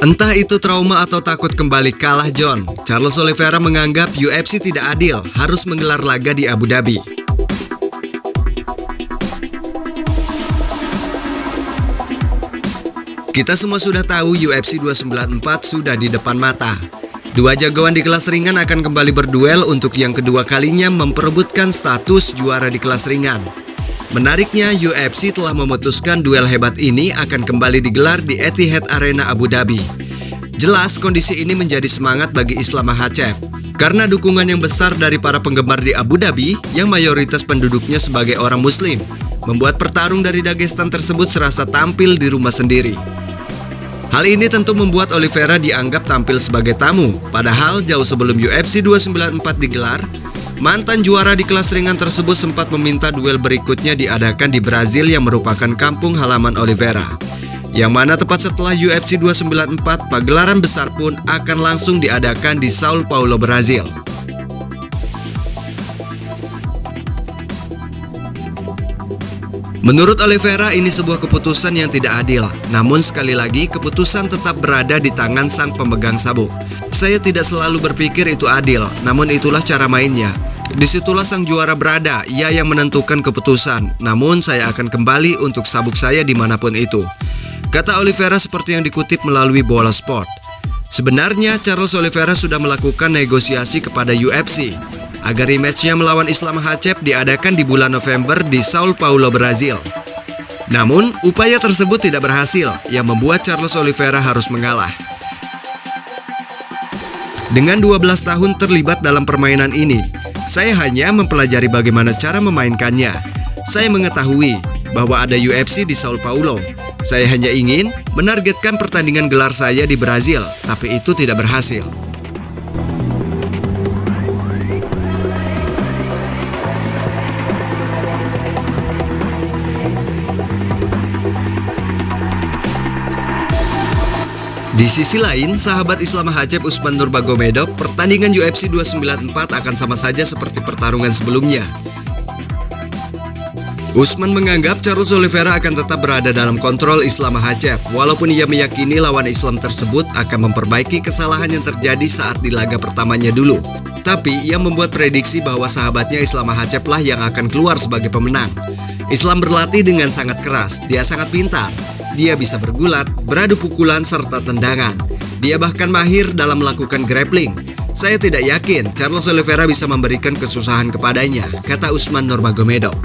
Entah itu trauma atau takut kembali kalah John, Charles Oliveira menganggap UFC tidak adil harus menggelar laga di Abu Dhabi. Kita semua sudah tahu UFC 294 sudah di depan mata. Dua jagoan di kelas ringan akan kembali berduel untuk yang kedua kalinya memperebutkan status juara di kelas ringan. Menariknya, UFC telah memutuskan duel hebat ini akan kembali digelar di Etihad Arena Abu Dhabi. Jelas kondisi ini menjadi semangat bagi Islam Makhachev karena dukungan yang besar dari para penggemar di Abu Dhabi yang mayoritas penduduknya sebagai orang Muslim membuat pertarung dari Dagestan tersebut serasa tampil di rumah sendiri. Hal ini tentu membuat Oliveira dianggap tampil sebagai tamu, padahal jauh sebelum UFC 294 digelar, mantan juara di kelas ringan tersebut sempat meminta duel berikutnya diadakan di Brazil yang merupakan kampung halaman Oliveira. Yang mana tepat setelah UFC 294, pagelaran besar pun akan langsung diadakan di Sao Paulo, Brazil. Menurut Oliveira, ini sebuah keputusan yang tidak adil. Namun sekali lagi, keputusan tetap berada di tangan sang pemegang sabuk. Saya tidak selalu berpikir itu adil, namun itulah cara mainnya. Disitulah sang juara berada, ia yang menentukan keputusan. Namun saya akan kembali untuk sabuk saya dimanapun itu, kata Oliveira seperti yang dikutip melalui Bola Sport. Sebenarnya Charles Oliveira sudah melakukan negosiasi kepada UFC agar rematch-nya melawan Islam Makhachev diadakan di bulan November di Sao Paulo, Brazil. Namun, upaya tersebut tidak berhasil, yang membuat Charles Oliveira harus mengalah. Dengan 12 tahun terlibat dalam permainan ini, saya hanya mempelajari bagaimana cara memainkannya. Saya mengetahui bahwa ada UFC di Sao Paulo. Saya hanya ingin menargetkan pertandingan gelar saya di Brazil, tapi itu tidak berhasil. Di sisi lain, sahabat Islam Makhachev Usman Nurmagomedov, pertandingan UFC 294 akan sama saja seperti pertarungan sebelumnya. Usman menganggap Charles Oliveira akan tetap berada dalam kontrol Islam Makhachev, walaupun ia meyakini lawan Islam tersebut akan memperbaiki kesalahan yang terjadi saat di laga pertamanya dulu. Tapi ia membuat prediksi bahwa sahabatnya Islam Makhachev lah yang akan keluar sebagai pemenang. Islam berlatih dengan sangat keras, dia sangat pintar. Dia bisa bergulat, beradu pukulan, serta tendangan. Dia bahkan mahir dalam melakukan grappling. Saya tidak yakin Charles Oliveira bisa memberikan kesusahan kepadanya, kata Usman Nurmagomedov.